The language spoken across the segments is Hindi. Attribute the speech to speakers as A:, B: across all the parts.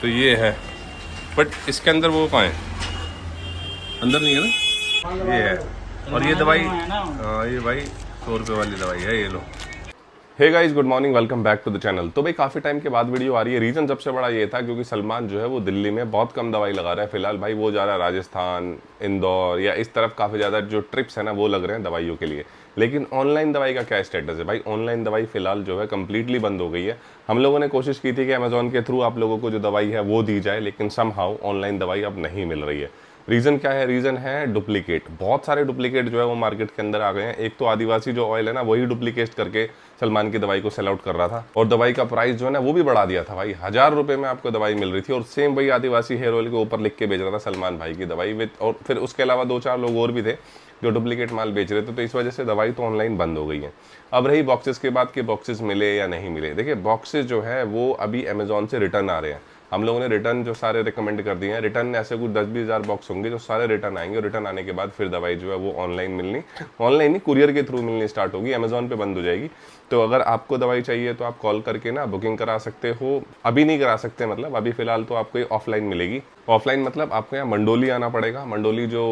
A: तो ये है, बट इसके अंदर वो कहाँ है, अंदर नहीं है ना, ये है। और ये दवाई, हाँ ये भाई 100 रुपये वाली दवाई है, ये लो। Hey guys, good morning, welcome back to the channel. तो भाई काफ़ी टाइम के बाद वीडियो आ रही है। रीज़न सबसे बड़ा ये था क्योंकि सलमान जो है वो दिल्ली में बहुत कम दवाई लगा रहा है फिलहाल। भाई वो जा रहा है राजस्थान, इंदौर या इस तरफ काफ़ी ज़्यादा जो ट्रिप्स है ना वो लग रहे हैं दवाइयों के लिए। लेकिन ऑनलाइन दवाई का क्या स्टेटस है भाई? ऑनलाइन दवाई फिलहाल जो है कम्प्लीटली बंद हो गई है। हम लोगों ने कोशिश की थी कि अमेजोन के थ्रू आप लोगों को जो दवाई है वो दी जाए, लेकिन समहाउ ऑनलाइन दवाई अब नहीं मिल रही है। रीज़न क्या है? रीज़न है डुप्लीकेट। बहुत सारे डुप्लीकेट जो है वो मार्केट के अंदर आ गए हैं। एक तो आदिवासी जो ऑयल है ना वही डुप्लीकेट करके सलमान की दवाई को सेल आउट कर रहा था, और दवाई का प्राइस जो है ना वो भी बढ़ा दिया था भाई। 1000 रुपये में आपको दवाई मिल रही थी, और सेम वही आदिवासी हेयर ऑयल के ऊपर लिख के बेच रहा था सलमान भाई की दवाई विद, और फिर उसके अलावा 2-4 लोग और भी थे जो डुप्लीकेट माल बेच रहे थे। तो इस वजह से दवाई तो ऑनलाइन बंद हो गई है। अब रही बॉक्सेस की बात कि बॉक्सेस मिले या नहीं मिले। देखिए बॉक्सेस जो है वो अभी अमेजोन से रिटर्न आ रहे हैं। हम लोगों ने रिटर्न जो सारे रिकमेंड कर दिए हैं। रिटर्न ऐसे कुछ 10-20 हज़ार बॉक्स होंगे जो सारे रिटर्न आएंगे, और रिटर्न आने के बाद फिर दवाई जो है वो ऑनलाइन मिलनी, ऑनलाइन नहीं कुरियर के थ्रू मिलनी स्टार्ट होगी। अमेजोन पे बंद हो जाएगी। तो अगर आपको दवाई चाहिए तो आप कॉल करके ना बुकिंग करा सकते हो। अभी नहीं करा सकते, मतलब अभी फिलहाल तो आपको ये ऑफलाइन मिलेगी। ऑफलाइन मतलब आपको यहाँ मंडोली आना पड़ेगा। मंडोली जो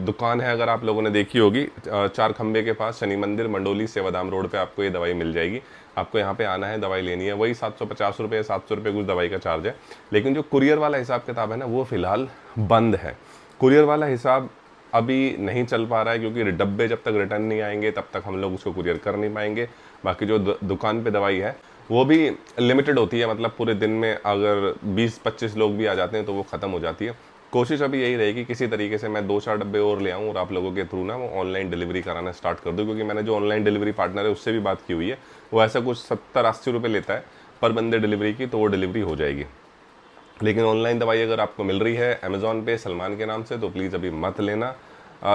A: दुकान है अगर आप लोगों ने देखी होगी, 4 खंबे के पास शनि मंदिर, मंडोली सेवाधाम रोड पे आपको ये दवाई मिल जाएगी। आपको यहाँ पे आना है, दवाई लेनी है। वही 750 रुपये, 700 रुपये कुछ दवाई का चार्ज है। लेकिन जो कुरियर वाला हिसाब किताब है ना वो फिलहाल बंद है। कुरियर वाला हिसाब अभी नहीं चल पा रहा है क्योंकि डब्बे जब तक रिटर्न नहीं आएंगे तब तक हम लोग उसको कुरियर कर नहीं पाएंगे। बाकी जो दुकान पे दवाई है वो भी लिमिटेड होती है, मतलब पूरे दिन में अगर 20-25 लोग भी आ जाते हैं तो वो ख़त्म हो जाती है। कोशिश अभी यही रहेगी किसी तरीके से मैं 2-4 डब्बे और ले आऊँ और आप लोगों के थ्रू ना वो ऑनलाइन डिलीवरी कराना स्टार्ट कर दूँ, क्योंकि मैंने जो ऑनलाइन डिलीवरी पार्टनर है उससे भी बात की हुई है। वो ऐसा कुछ 70-80 रुपये लेता है पर बंदे डिलीवरी की, तो वो डिलीवरी हो जाएगी। लेकिन ऑनलाइन दवाई अगर आपको मिल रही है अमेजोन पे सलमान के नाम से तो प्लीज़ अभी मत लेना।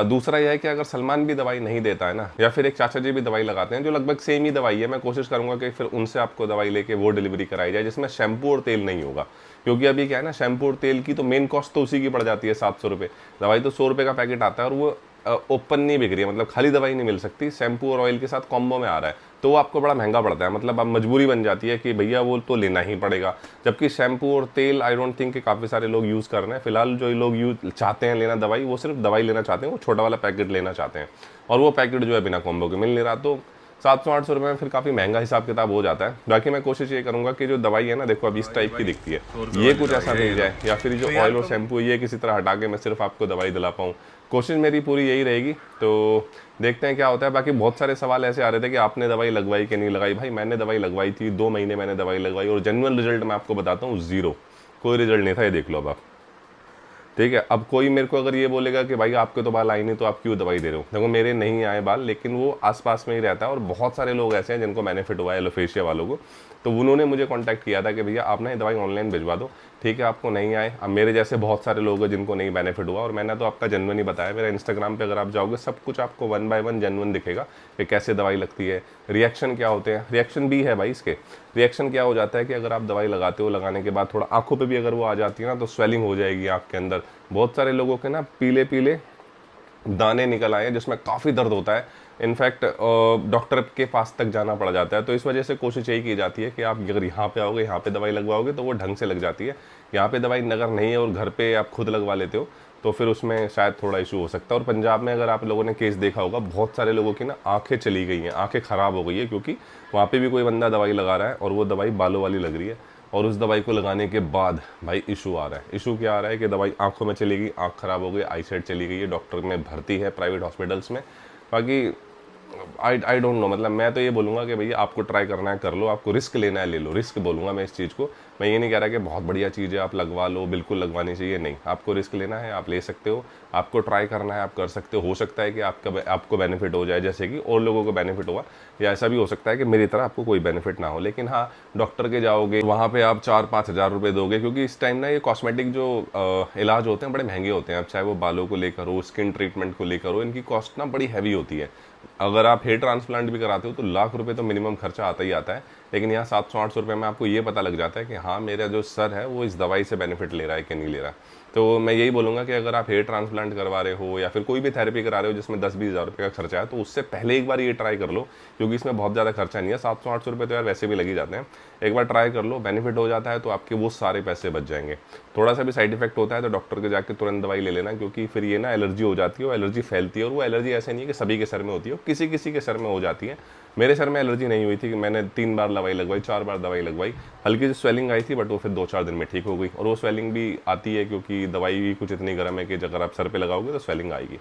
A: दूसरा यह है कि अगर सलमान भी दवाई नहीं देता है ना, या फिर एक चाचा जी भी दवाई लगाते हैं जो लगभग सेम ही दवाई है, मैं कोशिश करूंगा कि फिर उनसे आपको दवाई लेके वो डिलीवरी कराई जाए जिसमें शैम्पू और तेल नहीं होगा। क्योंकि अभी क्या है ना, शैम्पू और तेल की तो मेन कॉस्ट तो उसी की पड़ जाती है 700 रुपये। दवाई तो 100 रुपये का पैकेट आता है, और वो ओपन नहीं बिक रही है, मतलब खाली दवाई नहीं मिल सकती, शैम्पू और ऑयल के साथ कॉम्बो में आ रहा है, तो वो आपको बड़ा महंगा पड़ता है। मतलब अब मजबूरी बन जाती है कि भैया वो तो लेना ही पड़ेगा। जबकि शैम्पू और तेल आई डोंट थिंक कि काफ़ी सारे लोग यूज़ कर रहे हैं फिलहाल। जो लोग यूज चाहते हैं लेना दवाई, वो सिर्फ दवाई लेना चाहते हैं, वो छोटा वाला पैकेट लेना चाहते हैं, और वो पैकेट जो है बिना कॉम्बो के मिल नहीं रहा। तो 700-800 रुपये में फिर काफ़ी महंगा हिसाब किताब हो जाता है। बाकी मैं कोशिश ये करूँगा कि जो दवाई है ना, देखो अभी इस टाइप की दिखती है, ये कुछ ऐसा मिल जाए, या फिर जो ऑयल और शैम्पू ये किसी तरह हटा के मैं सिर्फ आपको दवाई दिला पाऊँ। कोशिश मेरी पूरी यही रहेगी। तो देखते हैं क्या होता है। बाकी बहुत सारे सवाल ऐसे आ रहे थे कि आपने दवाई लगवाई कि नहीं लगाई। भाई मैंने दवाई लगवाई थी, 2 महीने मैंने दवाई लगवाई, और जेन्युइन रिजल्ट मैं आपको बताता हूँ, 0, कोई रिजल्ट नहीं था। ये देख लो अब आप, ठीक है। अब कोई मेरे को अगर ये बोलेगा कि भाई आपके तो बाल आए नहीं तो आप क्यों दवाई दे रहे हो, देखो मेरे नहीं आए बाल, लेकिन वो आसपास में ही रहता है, और बहुत सारे लोग ऐसे हैं जिनको बेनिफिट हुआ है एलोफेशिया वालों को। तो उन्होंने मुझे कांटेक्ट किया था कि भैया आप ना ये दवाई ऑनलाइन भिजवा दो, ठीक है आपको नहीं आए। अब मेरे जैसे बहुत सारे लोग हैं जिनको नहीं बेनिफिट हुआ, और मैंने तो आपका जेन्युइन ही बताया। मेरा इंस्टाग्राम पे अगर आप जाओगे सब कुछ आपको 1 बाय 1 जेन्युइन दिखेगा कि कैसे दवाई लगती है, रिएक्शन क्या होते हैं। रिएक्शन भी है भाई इसके। रिएक्शन क्या हो जाता है कि अगर आप दवाई लगाते हो, लगाने के बाद थोड़ा आंखों पे भी अगर वो आ जाती है ना, तो स्वेलिंग हो जाएगी आँख के अंदर। बहुत सारे लोगों के ना पीले पीले दाने निकल आए हैं जिसमें काफ़ी दर्द होता है। इनफैक्ट डॉक्टर के पास तक जाना पड़ जाता है। तो इस वजह से कोशिश यही की जाती है कि आप अगर यहाँ पे आओगे, यहाँ पे दवाई लगवाओगे तो वो ढंग से लग जाती है। यहाँ पे दवाई अगर नहीं है और घर पे आप खुद लगवा लेते हो तो फिर उसमें शायद थोड़ा इशू हो सकता है। और पंजाब में अगर आप लोगों ने केस देखा होगा, बहुत सारे लोगों की ना आंखें चली गई हैं, आंखें ख़राब हो गई है, क्योंकि वहाँ पे भी कोई बंदा दवाई लगा रहा है और वो दवाई बालों वाली लग रही है, और उस दवाई को लगाने के बाद भाई इशू आ रहा है। इशू क्या आ रहा है कि दवाई आंखों में चली गई, आंख खराब हो गई, आई साइट चली गई है, डॉक्टर में भर्ती है प्राइवेट हॉस्पिटल्स में। बाकी आई डोंट नो, मतलब मैं तो ये बोलूँगा कि भैया आपको ट्राई करना है कर लो, आपको रिस्क लेना है ले लो। रिस्क बोलूँगा मैं इस चीज़ को। मैं ये नहीं कह रहा कि बहुत बढ़िया चीज़ है आप लगवा लो, बिल्कुल लगवानी चाहिए, नहीं। आपको रिस्क लेना है, आप ले सकते हो, आपको ट्राई करना है, आप कर सकते हो सकता है कि आपको बेनिफिट हो जाए जैसे कि और लोगों को बेनिफिट हुआ, या ऐसा भी हो सकता है कि मेरी तरह आपको कोई बेनिफिट ना हो। लेकिन हाँ, डॉक्टर के जाओगे वहाँ पे आप 4-5 हज़ार रुपये दोगे, क्योंकि इस टाइम ना ये कॉस्मेटिक जो इलाज होते हैं बड़े महंगे होते हैं। अब चाहे वो बालों को लेकर हो, स्किन ट्रीटमेंट को लेकर हो, इनकी कॉस्ट ना बड़ी हैवी होती है। अगर आप हेयर ट्रांसप्लांट भी कराते हो तो लाख रुपए तो मिनिमम खर्चा आता ही आता है। लेकिन यहाँ 700-800 रुपये में आपको ये पता लग जाता है कि हाँ मेरा जो सर है वो इस दवाई से बेनिफिट ले रहा है कि नहीं ले रहा। तो मैं यही बोलूँगा कि अगर आप हेयर ट्रांसप्लांट करवा रहे हो या फिर कोई भी थेरेपी करा रहे हो जिसमें 10-20 हज़ार रुपये का खर्चा है, तो उससे पहले एक बार ये ट्राई कर लो, क्योंकि इसमें बहुत ज़्यादा खर्चा नहीं है। 700-800 रुपये तो यार वैसे भी लग ही जाते हैं। एक बार ट्राई कर लो, बेनिफिट हो जाता है तो आपके वो सारे पैसे बच जाएंगे। थोड़ा सा भी साइड इफेक्ट होता है तो डॉक्टर के जाके तुरंत दवाई ले लेना, क्योंकि फिर ये ना एलर्जी हो जाती है, वो एलर्जी फैलती है। और वो एलर्जी ऐसे नहीं है कि सभी के सर में होती है, किसी किसी के सर में हो जाती है। मेरे सर में एलर्जी नहीं हुई थी कि मैंने 3 बार दवाई लगवाई, 4 बार दवाई लगवाई, हल्की सी स्वेलिंग आई थी, बट वो फिर 2-4 दिन में ठीक हो गई। और वो स्वेलिंग भी आती है क्योंकि दवाई भी कुछ इतनी गर्म है कि अगर आप सर पे लगाओगे तो स्वेलिंग आएगी।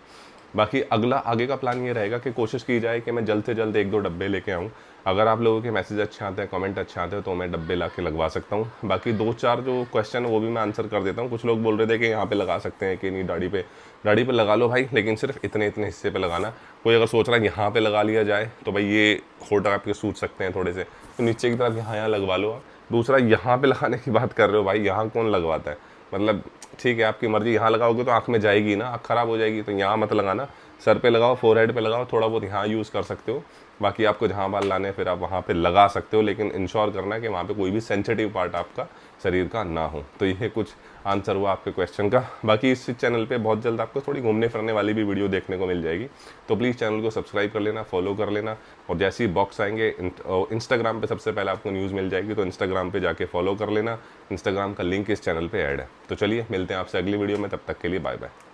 A: बाकी आगे का प्लान ये रहेगा कि कोशिश की जाए कि मैं जल्द से जल्द 1-2 डब्बे लेके आऊँ। अगर आप लोगों के मैसेज अच्छे आते हैं, कमेंट अच्छे आते हैं, तो मैं डब्बे ला के लगवा सकता हूँ। बाकी 2-4 जो क्वेश्चन है वो भी मैं आंसर कर देता हूँ। कुछ लोग बोल रहे थे कि यहाँ पे लगा सकते हैं कि नहीं, दाढ़ी पे लगा लो भाई, लेकिन सिर्फ इतने हिस्से पे लगाना। कोई अगर सोच रहा है यहाँ पे लगा लिया जाए तो भाई ये होठ आपके सूज सकते हैं थोड़े से, तो नीचे की तरफ यहाँ लगवा लो। दूसरा, यहाँ पे लगाने की बात कर रहे हो भाई, यहाँ कौन लगवाता है? मतलब ठीक है आपकी मर्जी, यहाँ लगाओगे तो आँख में जाएगी ना, आँख ख़राब हो जाएगी, तो यहाँ मत लगाना। सर पे लगाओ, फोरहेड पे लगाओ, थोड़ा बहुत यहाँ यूज़ कर सकते हो। बाकी आपको जहाँ बाल लाने हैं फिर आप वहाँ पे लगा सकते हो, लेकिन इंश्योर करना है कि वहाँ पे कोई भी सेंसिटिव पार्ट आपका शरीर का ना हो। तो ये कुछ आंसर हुआ आपके क्वेश्चन का। बाकी इस चैनल पे बहुत जल्द आपको थोड़ी घूमने फिरने वाली भी वीडियो देखने को मिल जाएगी, तो प्लीज़ चैनल को सब्सक्राइब कर लेना, फॉलो कर लेना। और जैसे ही बॉक्स आएंगे इंस्टाग्राम पे सबसे पहले आपको न्यूज़ मिल जाएगी, तो इंस्टाग्राम पे जाके फॉलो कर लेना। इंस्टाग्राम का लिंक इस चैनल पे ऐड है। तो चलिए मिलते हैं आपसे अगली वीडियो में, तब तक के लिए बाय बाय।